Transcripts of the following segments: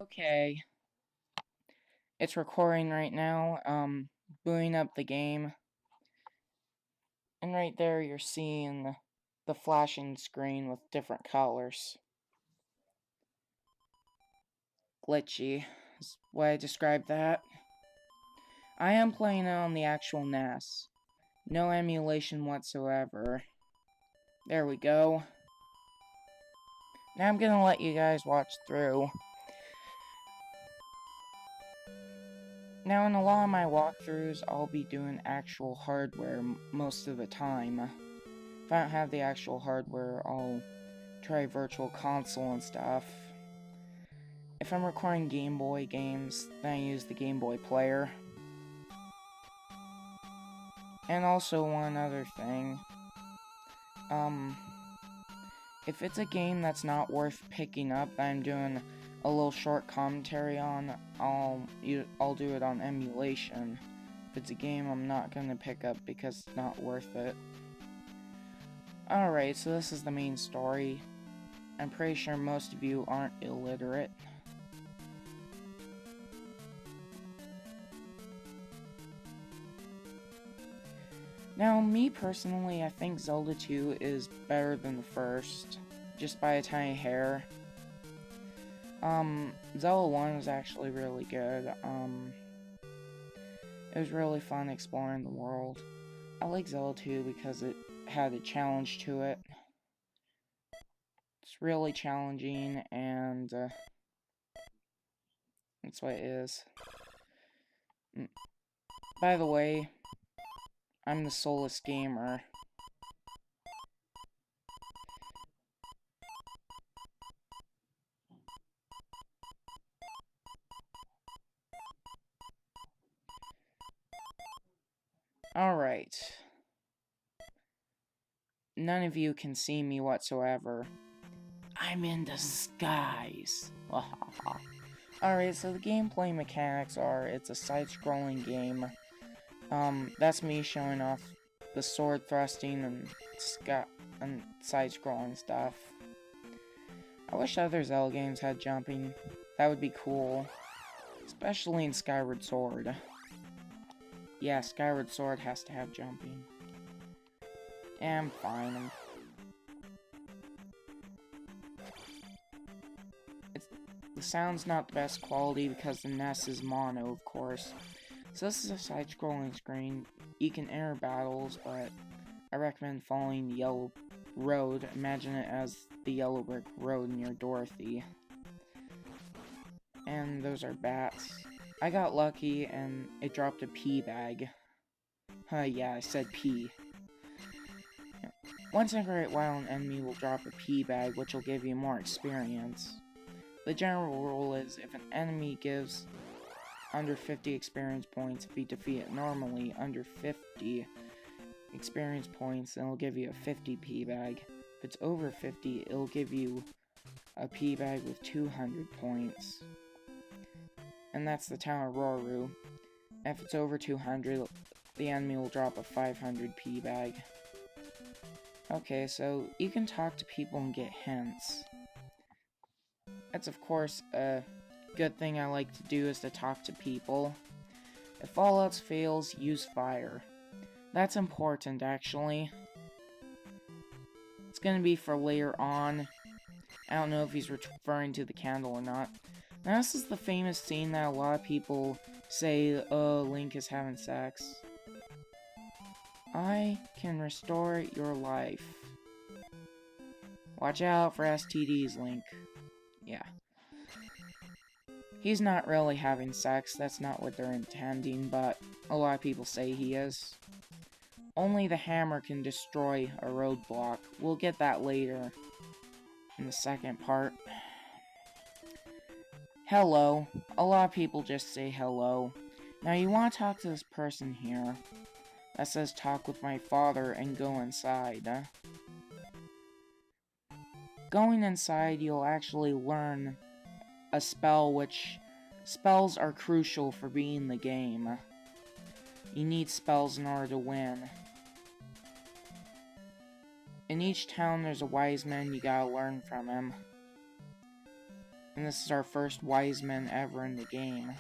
Okay, it's recording right now, booting up the game, and right there you're seeing the flashing screen with different colors. Glitchy is the way I describe that. I am playing it on the actual NAS. No emulation whatsoever. There we go. Now I'm gonna let you guys watch through. Now in a lot of my walkthroughs, I'll be doing actual hardware most of the time. If I don't have the actual hardware, I'll try virtual console and stuff. If I'm recording Game Boy games, then I use the Game Boy player. And also one other thing. If it's a game that's not worth picking up that I'm doing a little short commentary on, I'll do it on emulation. If it's a game I'm not gonna pick up because it's not worth it. Alright, so this is the main story. I'm pretty sure most of you aren't illiterate. Now, me personally, I think Zelda 2 is better than the first, just by a tiny hair. Zelda 1 was actually really good. It was really fun exploring the world. I like Zelda 2 because it had a challenge to it. It's really challenging, and that's what it is. By the way, I'm the Soulless Gamer. Alright. None of you can see me whatsoever. I'm in disguise. Alright, so the gameplay mechanics are, it's a side-scrolling game. That's me showing off the sword thrusting and side-scrolling stuff. I wish other Zelda games had jumping. That would be cool. Especially in Skyward Sword. Yeah, Skyward Sword has to have jumping. I'm fine. The sound's not the best quality because the NES is mono, of course. So this is a side-scrolling screen. You can enter battles, but I recommend following the yellow road. Imagine it as the yellow brick road near Dorothy. And those are bats. I got lucky and it dropped a pea bag. Yeah, I said pea. Once in a great while, an enemy will drop a pea bag, which will give you more experience. The general rule is, if an enemy gives under 50 experience points, if you defeat it normally, under 50 experience points, then it'll give you a 50 pea bag. If it's over 50, it'll give you a pea bag with 200 points. And that's the town of Rauru. If it's over 200, the enemy will drop a 500 pea bag. Okay, so you can talk to people and get hints. That's of course a good thing I like to do, is to talk to people. If all else fails, use fire. That's important, actually. It's gonna be for later on. I don't know if he's referring to the candle or not. Now this is the famous scene that a lot of people say, oh, Link is having sex. I can restore your life. Watch out for STDs, Link. Yeah. He's not really having sex, that's not what they're intending, but a lot of people say he is. Only the hammer can destroy a roadblock. We'll get that later in the second part. Hello. A lot of people just say hello. Now you want to talk to this person here that says talk with my father and go inside. Going inside, you'll actually learn a spell, which spells are crucial for beating the game. You need spells in order to win. In each town there's a wise man, you gotta learn from him. And this is our first wise men ever in the game.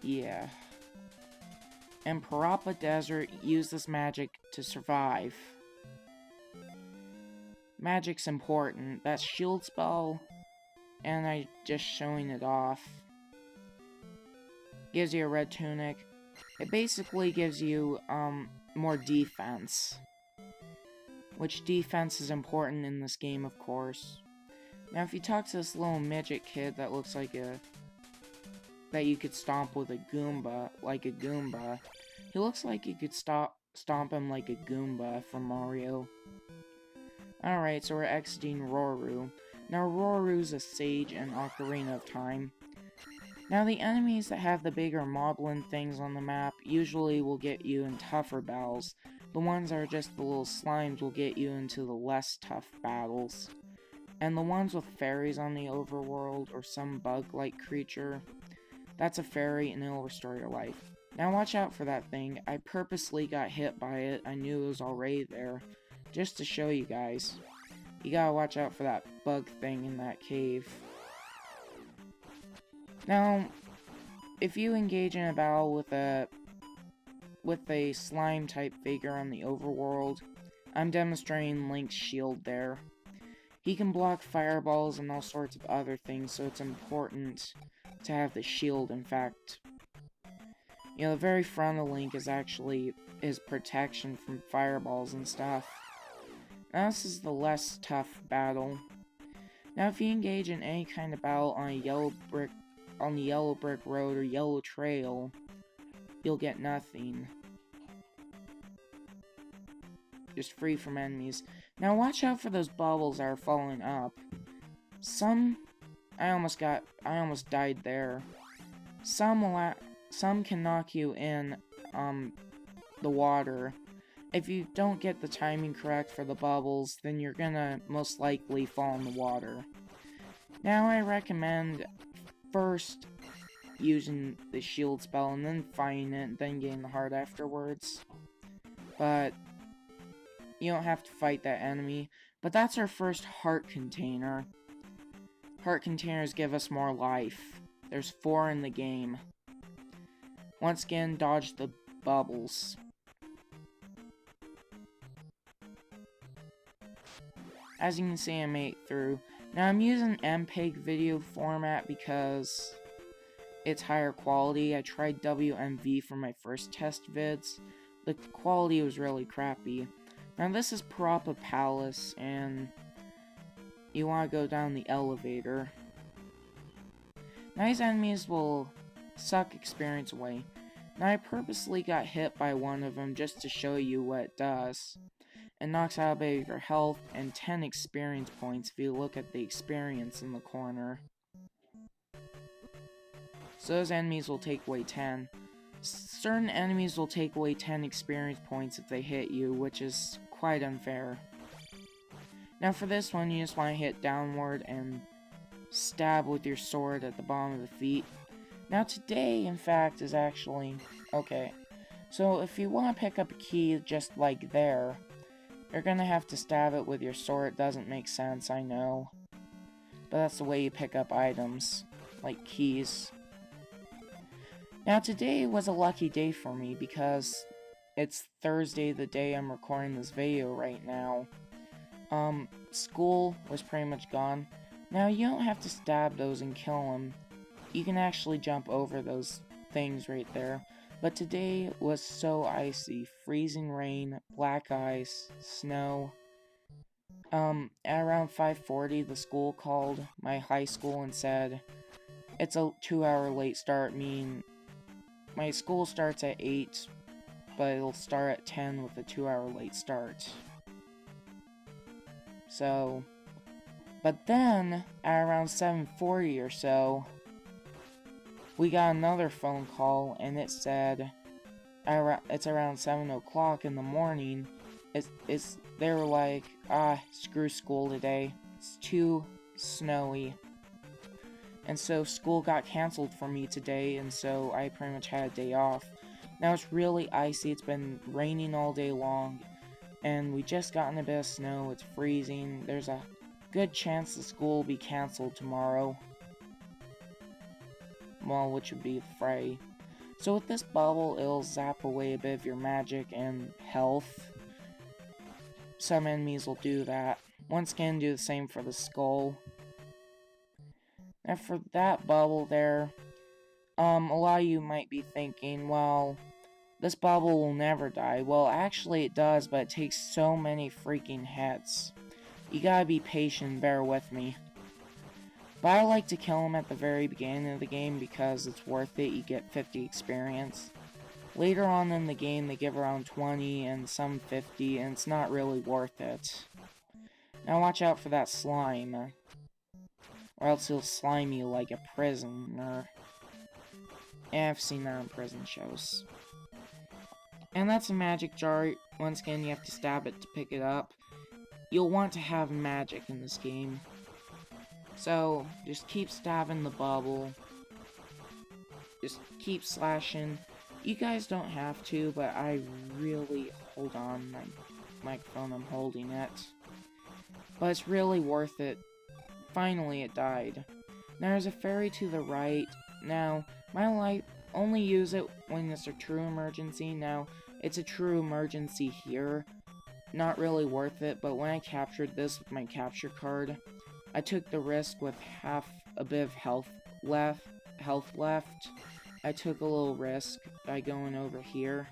Yeah. And Parapa Desert used this magic to survive. Magic's important. That's shield spell, and I just showing it off. Gives you a red tunic. It basically gives you more defense, which defense is important in this game, of course. Now, if you talk to this little midget kid that looks like that you could stomp with a Goomba, like a Goomba. He looks like you could stomp him like a Goomba from Mario. Alright, so we're exiting Rauru. Now, Rauru's a sage in Ocarina of Time. Now, the enemies that have the bigger moblin things on the map usually will get you in tougher battles. The ones that are just the little slimes will get you into the less tough battles. And the ones with fairies on the overworld, or some bug-like creature, that's a fairy and it'll restore your life. Now watch out for that thing. I purposely got hit by it. I knew it was already there. Just to show you guys. You gotta watch out for that bug thing in that cave. Now, if you engage in a battle with a slime type figure on the overworld, I'm demonstrating Link's shield there. He can block fireballs and all sorts of other things, so it's important to have the shield. In fact, you know, the very front of Link is actually his protection from fireballs and stuff. Now this is the less tough battle. Now if you engage in any kind of battle on the yellow brick road or yellow trail, you'll get nothing. Just free from enemies. Now watch out for those bubbles that are falling up. I almost died there. Some can knock you in the water. If you don't get the timing correct for the bubbles, then you're gonna most likely fall in the water. Now I recommend first using the shield spell and then fighting it, then getting the heart afterwards. But you don't have to fight that enemy. But that's our first heart container. Heart containers give us more life. There's 4 in the game. Once again, dodge the bubbles. As you can see, I made it through. Now I'm using MPEG video format because it's higher quality. I tried WMV for my first test vids. The quality was really crappy. Now this is Parapa Palace, and you want to go down the elevator. Now these enemies will suck experience away. Now I purposely got hit by one of them just to show you what it does. It knocks out a bit of your health and 10 experience points if you look at the experience in the corner. So those enemies will take away 10. Certain enemies will take away 10 experience points if they hit you, which is quite unfair. Now for this one, you just want to hit downward and stab with your sword at the bottom of the feet. Now today, in fact, is actually... Okay, so if you want to pick up a key just like there, you're gonna have to stab it with your sword. It doesn't make sense, I know. But that's the way you pick up items, like keys. Now today was a lucky day for me because it's Thursday, the day I'm recording this video right now. School was pretty much gone. Now you don't have to stab those and kill them. You can actually jump over those things right there. But today was so icy. Freezing rain, black ice, snow. At around 5:40, the school called my high school and said, it's a 2-hour late start, meaning my school starts at 8, but it'll start at 10 with a 2-hour late start. So, but then, at around 7:40 or so, we got another phone call, and it said, it's around 7 o'clock in the morning, they were like, screw school today, it's too snowy. And so school got canceled for me today, and so I pretty much had a day off. Now it's really icy, it's been raining all day long, and we just gotten a bit of snow, it's freezing, there's a good chance the school will be cancelled tomorrow. Well, which would be Frey. So with this bubble, it'll zap away a bit of your magic and health. Some enemies will do that. Once again, do the same for the skull. And for that bubble there, a lot of you might be thinking, well, this bubble will never die. Well, actually it does, but it takes so many freaking hits. You gotta be patient, bear with me. But I like to kill him at the very beginning of the game because it's worth it, you get 50 experience. Later on in the game they give around 20 and some 50, and it's not really worth it. Now watch out for that slime, or else he'll slime you like a prisoner. Yeah, I've seen that on prison shows. And that's a magic jar. Once again, you have to stab it to pick it up. You'll want to have magic in this game. So, just keep stabbing the bubble. Just keep slashing. You guys don't have to, but I really... Hold on, my microphone, I'm holding it. But it's really worth it. Finally, it died. There's a fairy to the right. Now, my life... Only use it when it's a true emergency. Now, it's a true emergency here. Not really worth it, but when I captured this with my capture card, I took the risk with a bit of health left. I took a little risk by going over here.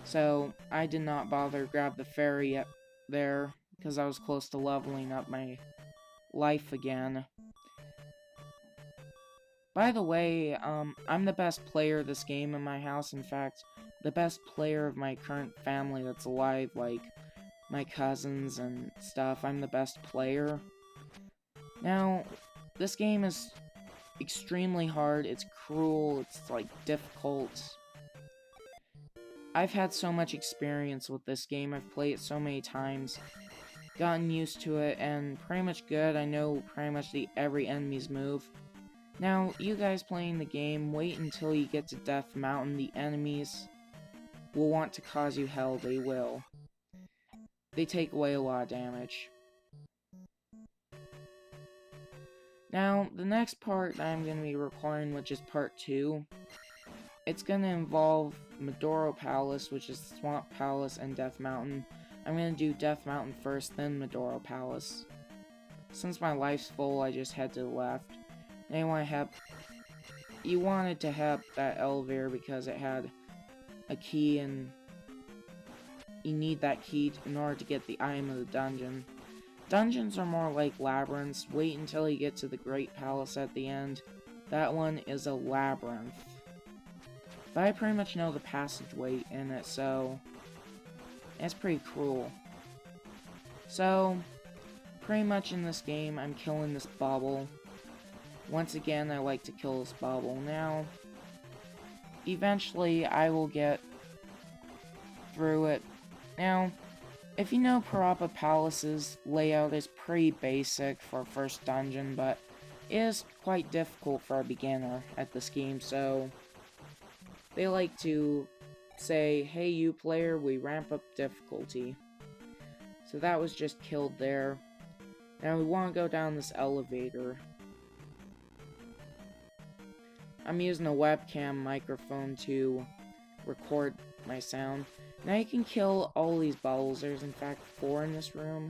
So, I did not bother to grab the fairy up there, because I was close to leveling up my life again. By the way, I'm the best player of this game in my house. In fact, the best player of my current family that's alive, like my cousins and stuff. I'm the best player. Now, this game is extremely hard. It's cruel. It's, like, difficult. I've had so much experience with this game. I've played it so many times. Gotten used to it, and pretty much good. I know pretty much every enemy's move. Now, you guys playing the game, wait until you get to Death Mountain. The enemies will want to cause you hell, they will. They take away a lot of damage. Now, the next part I'm going to be recording, which is part 2, it's going to involve Parapa Palace, which is Swamp Palace, and Death Mountain. I'm going to do Death Mountain first, then Parapa Palace. Since my life's full, I just head to the left. You wanted to have that elevator because it had a key, and you need that key in order to get the item of the dungeon. Dungeons are more like labyrinths. Wait until you get to the Great Palace at the end. That one is a labyrinth. But I pretty much know the passageway in it, so it's pretty cruel. So, pretty much in this game, I'm killing this bubble. Once again, I like to kill this bubble. Now, eventually, I will get through it. Now, if you know Parapa Palace's layout is pretty basic for a first dungeon, but it is quite difficult for a beginner at this game, so they like to say, hey you player, we ramp up difficulty. So that was just killed there. Now we want to go down this elevator. I'm using a webcam microphone to record my sound. Now you can kill all these bubbles. There's in fact 4 in this room.